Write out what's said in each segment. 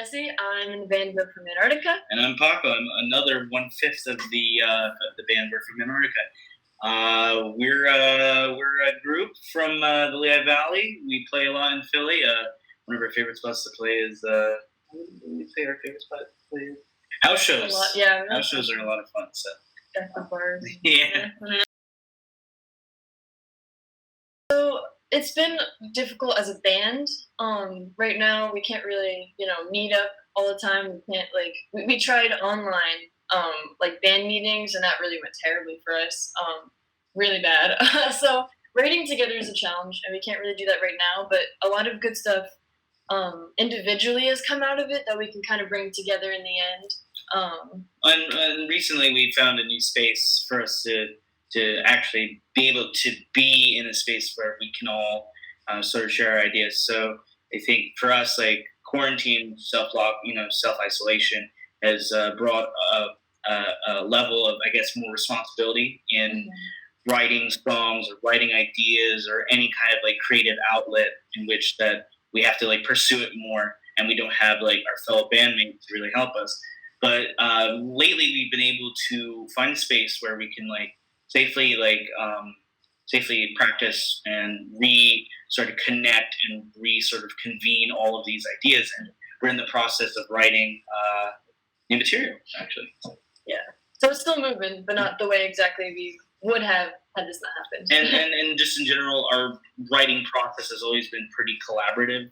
Jessie. I'm in the band We're from Antarctica. And I'm Paco. I'm another 1/5 of the band We're from Antarctica. We're a group from the Lehigh Valley. We play a lot in Philly. One of our favorite spots to play is we say our favorite spot to play is house shows. Yeah, house shows are a lot of fun. So bars. yeah. So it's been difficult as a band. Right now we can't really, meet up all the time. We can't we tried online band meetings, and that really went terribly for us. Really bad. So writing together is a challenge, and we can't really do that right now. But a lot of good stuff individually has come out of it that we can kind of bring together in the end. And recently we found a new space for us to actually be able to be in a space where we can all sort of share our ideas. So I think for us, quarantine, self-lock, self-isolation has brought a level of, I guess, more responsibility in writing songs or writing ideas or any kind of creative outlet in which that we have to pursue it more, and we don't have our fellow bandmates to really help us. But lately we've been able to find a space where we can safely practice and sort of connect and sort of convene all of these ideas, and we're in the process of writing new material actually. Yeah, so it's still moving, but not the way exactly we would have had this not happened. And just in general, our writing process has always been pretty collaborative.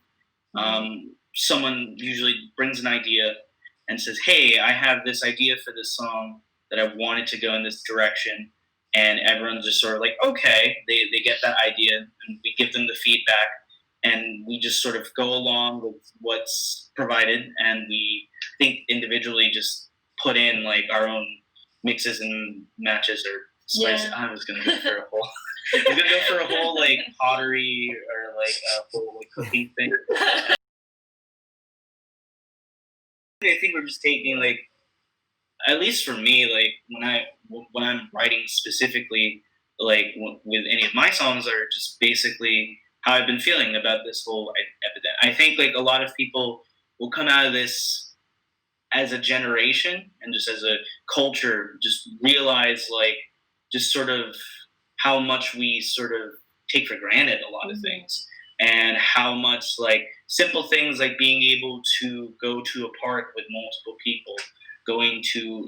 Someone usually brings an idea and says, "Hey, I have this idea for this song that I wanted to go in this direction." And everyone's just sort of okay, they get that idea, and we give them the feedback, and we just sort of go along with what's provided, and we think individually just put in our own mixes and matches or spice. Yeah. I was gonna go for a whole pottery or a whole cooking thing. I think we're just taking at least for me, when I'm writing specifically, with any of my songs, are just basically how I've been feeling about this whole epidemic. I think a lot of people will come out of this as a generation and just as a culture, just realize just sort of how much we sort of take for granted a lot of things, and how much simple things like being able to go to a park with multiple people, going to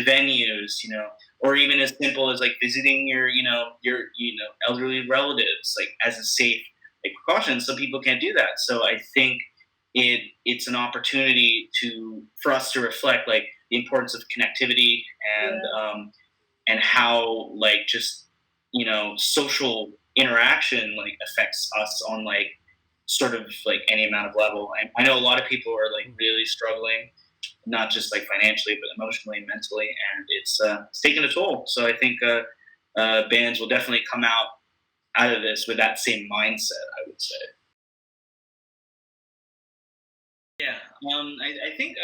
venues, or even as simple as visiting your elderly relatives as a safe precaution. Some people can't do that, so I think it's an opportunity for us to reflect the importance of connectivity and how just social interaction affects us on sort of any amount of level. I know a lot of people are really struggling, not just financially, but emotionally and mentally, and it's taking a toll. So I think bands will definitely come out of this with that same mindset, I would say. Yeah, I think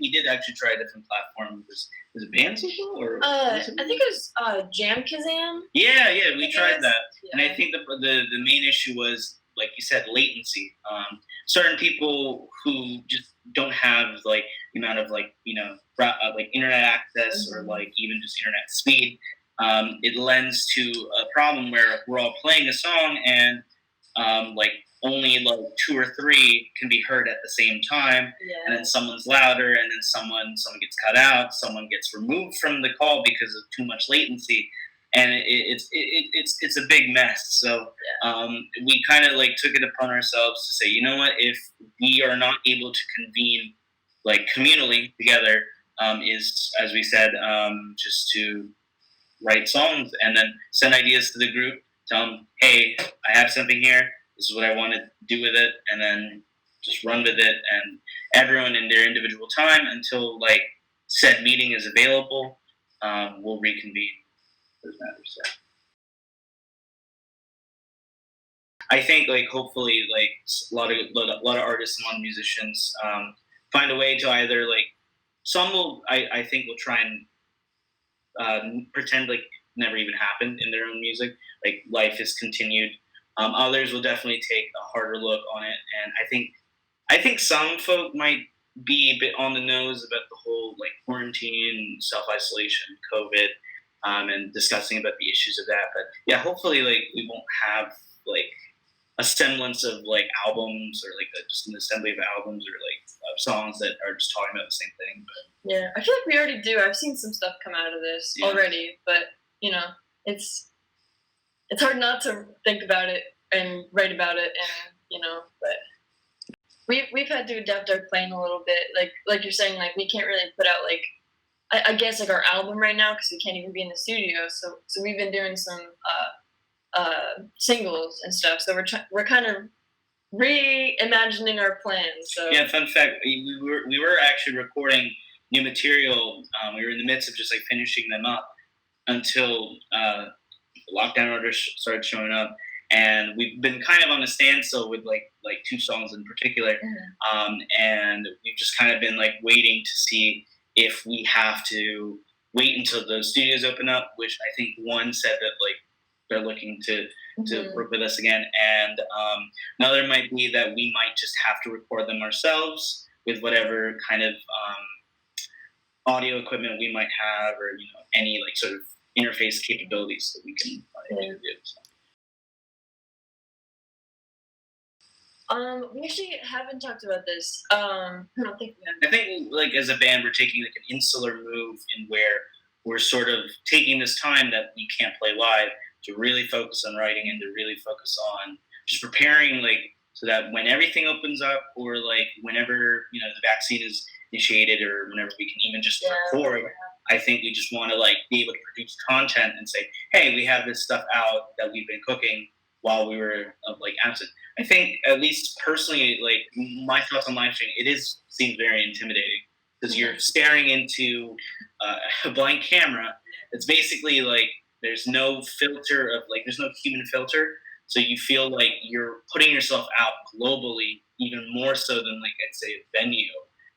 we did actually try a different platform. Was it Bandsicle or? I think it was Jam Kazam. Yeah, we tried that, and I think the main issue was, like you said, latency. Certain people who just don't have the amount of internet access or even just internet speed, it lends to a problem where we're all playing a song and only 2 or 3 can be heard at the same time, and then someone's louder, and then someone gets cut out, someone gets removed from the call because of too much latency, and it's a big mess. So we kind of took it upon ourselves to say, you know what, if we are not able to convene communally together, is, as we said, just to write songs and then send ideas to the group, tell them, hey, I have something here, this is what I want to do with it, and then just run with it, and everyone in their individual time until said meeting is available, we'll reconvene those matters. So I think hopefully a lot of artists and a lot of musicians find a way to either some will, I think, will try and pretend never even happened in their own music, life is continued. Others will definitely take a harder look on it, and I think some folk might be a bit on the nose about the whole like quarantine, self-isolation, COVID, and discussing about the issues of that. But yeah, hopefully like we won't have like a semblance of like albums or like just an assembly of albums or like songs that are just talking about the same thing. But Yeah, I feel like we already do. I've seen some stuff come out of this Yeah. already, but you know, it's hard not to think about it and write about it, and you know, but we've had to adapt our playing a little bit. Like you're saying, like we can't really put out like I guess like our album right now because we can't even be in the studio. So we've been doing some singles and stuff. So we're kind of reimagining our plans. So yeah, fun fact: we were actually recording new material. We were in the midst of just like finishing them up until lockdown orders started showing up, and we've been kind of on a standstill with like 2 songs in particular, and we've just kind of been like waiting to see if we have to wait until the studios open up, which I think one said that like they're looking to work with us again, and another might be that we might just have to record them ourselves with whatever kind of audio equipment we might have, or you know, any like sort of interface capabilities that we can do. So. We actually haven't talked about this. I don't think we have. I think like as a band, we're taking like an insular move in where we're sort of taking this time that we can't play live to really focus on writing and to really focus on just preparing like so that when everything opens up or like whenever you know the vaccine is initiated or whenever we can even just record. I think we just want to like be able to produce content and say, hey, we have this stuff out that we've been cooking while we were like absent. I think at least personally, like my thoughts on live streaming, seems very intimidating because you're staring into a blank camera. It's basically like there's no filter of like there's no human filter, so you feel like you're putting yourself out globally even more so than like I'd say a venue.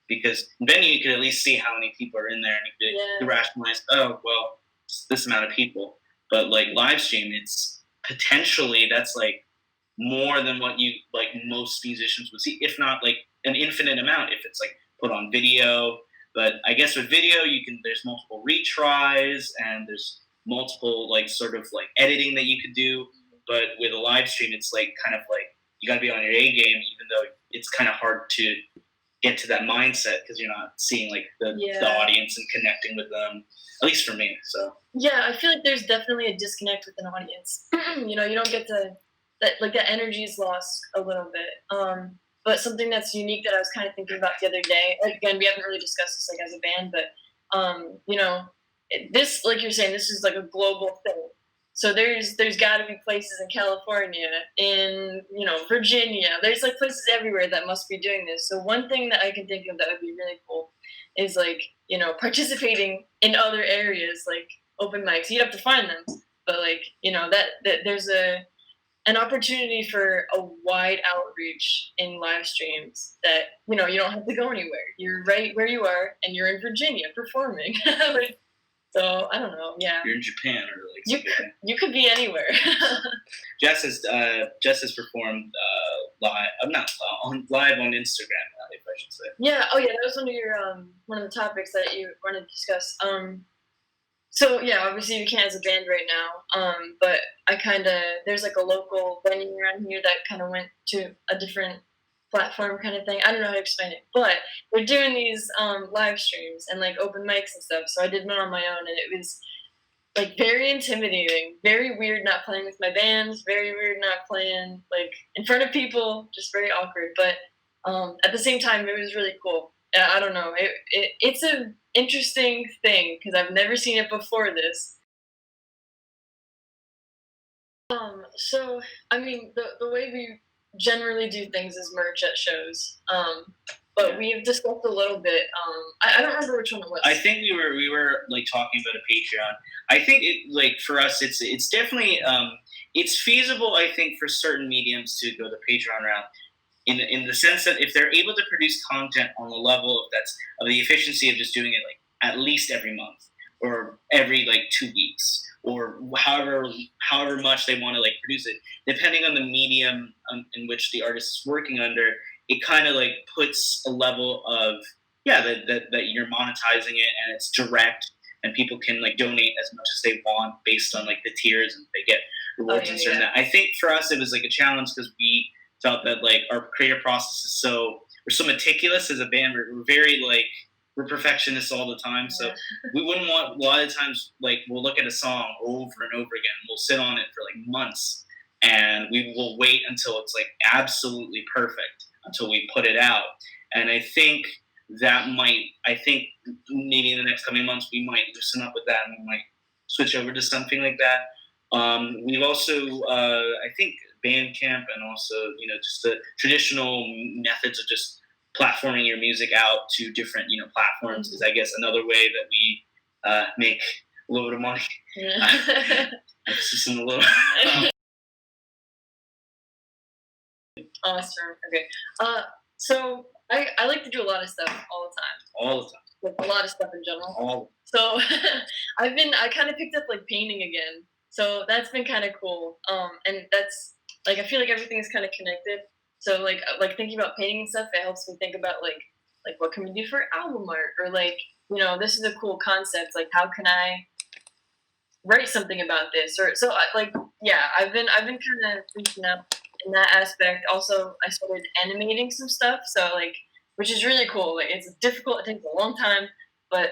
Because in venue you can at least see how many people are in there and you can rationalize, oh well, it's this amount of people. But like live stream, it's potentially that's like more than what you like most musicians would see, if not like an infinite amount if it's like put on video. But I guess with video there's multiple retries and there's multiple like sort of like editing that you could do. But with a live stream it's like kind of like you gotta be on your A game, even though it's kind of hard to get to that mindset because you're not seeing like the audience and connecting with them, at least for me. So yeah, I feel like there's definitely a disconnect with an audience. You know, you don't get that energy is lost a little bit. But something that's unique that I was kind of thinking about the other day, like, again, we haven't really discussed this like as a band, but you know, this, like you're saying, this is like a global thing. So there's got to be places in California, in you know Virginia. There's like places everywhere that must be doing this. So one thing that I can think of that would be really cool is like you know participating in other areas like open mics. You'd have to find them, but like you know that there's an opportunity for a wide outreach in live streams that you know you don't have to go anywhere. You're right where you are, and you're in Virginia performing. Like, so I don't know. Yeah, you're in Japan or like you could be anywhere. Jess has performed live. I'm not live on Instagram, if I should say. Yeah. Oh yeah, that was one of the topics that you wanted to discuss. So yeah, obviously we can't as a band right now. But there's like a local venue around here that kind of went to a different platform kind of thing. I don't know how to explain it, but we're doing these live streams and like open mics and stuff. So I did one on my own, and it was like very intimidating, very weird not playing with my band, very weird not playing like in front of people, just very awkward. But at the same time, it was really cool. I don't know. It's an interesting thing because I've never seen it before this. So I mean, the way we generally do things is merch at shows. But we've discussed a little bit. I don't remember which one it was. I think we were like talking about a Patreon. I think it like for us, it's definitely it's feasible. I think for certain mediums to go the Patreon route. In the sense that if they're able to produce content on the level of the efficiency of just doing it like at least every month or every like 2 weeks or however much they want to like produce it, depending on the medium in which the artist is working under, it kind of like puts a level of that you're monetizing it and it's direct and people can like donate as much as they want based on like the tiers and they get rewards and certain that. I think for us it was like a challenge because we felt that like our creative process is we're so meticulous as a band. We're very like we're perfectionists all the time, so we wouldn't want a lot of times like we'll look at a song over and over again. We'll sit on it for like months, and we will wait until it's like absolutely perfect until we put it out. And I think maybe in the next coming months we might loosen up with that and we might switch over to something like that. We've also I think Bandcamp and also just the traditional methods of just platforming your music out to different platforms is I guess another way that we make a little bit of money. Just in a little. Awesome. Okay. So I like to do a lot of stuff all the time. All the time. Like a lot of stuff in general. All. So I kind of picked up like painting again. So that's been kind of cool. And that's like I feel like everything is kind of connected. So like thinking about painting and stuff, it helps me think about like what can we do for album art, or like this is a cool concept. Like how can I write something about this? Or so I've been kind of reaching up in that aspect. Also, I started animating some stuff. So like which is really cool. Like it's difficult. It takes a long time, but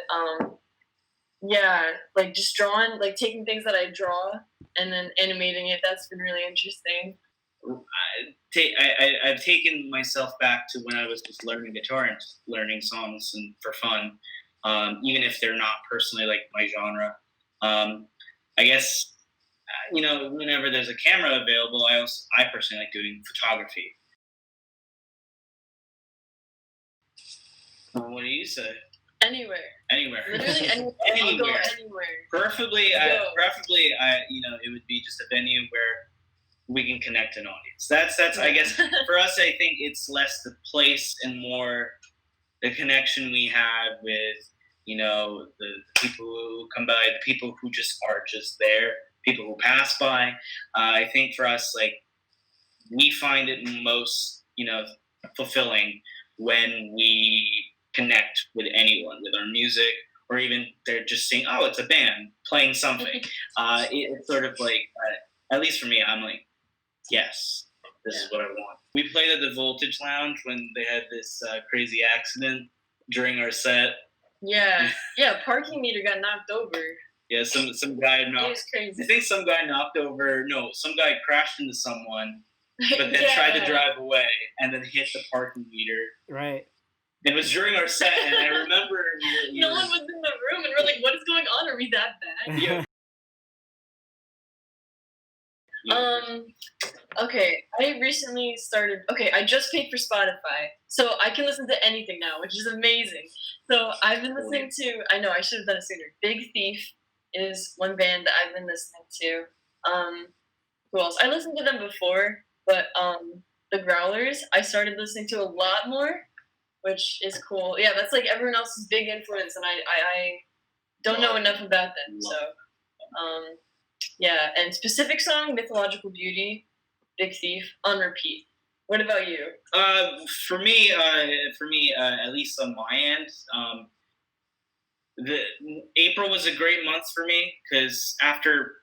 like just drawing, like taking things that I draw and then animating it. That's been really interesting. I've taken myself back to when I was just learning guitar and just learning songs and for fun, even if they're not personally like my genre. I guess whenever there's a camera available, I personally like doing photography. What do you say? Anywhere. Literally anywhere. I'll go anywhere. Preferably, it would be just a venue where we can connect an audience. That's I guess for us. I think it's less the place and more the connection we have with the people who come by, the people who just are just there, people who pass by. I think for us, like we find it most fulfilling when we connect with anyone with our music, or even they're just saying, oh, it's a band playing something. It's sort of like at least for me, I'm like, yes, this is what I want. We played at the Voltage Lounge when they had this crazy accident during our set. Yeah, parking meter got knocked over. Yeah, some guy knocked. It was crazy. I think some guy knocked over. No, some guy crashed into someone, but then tried to drive away and then hit the parking meter. Right. It was during our set, and I remember no one was in the room, and we're like, "What is going on? Are we that bad?" Yeah. Okay, I recently started. Okay, I just paid for Spotify, so I can listen to anything now, which is amazing. So I've been listening to. I know I should have done it sooner. Big Thief is one band that I've been listening to. Who else? I listened to them before, but the Growlers I started listening to a lot more, which is cool. Yeah, that's like everyone else's big influence, and I don't know enough about them. So and specific song, Mythological Beauty, Big Thief, on repeat. What about you? For me, at least on my end, April was a great month for me because after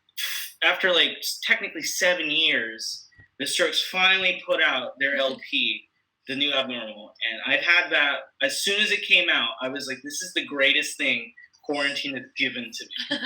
like technically 7 years, the Strokes finally put out their LP, The New Abnormal, and I've had that as soon as it came out. I was like, this is the greatest thing quarantine has given to me.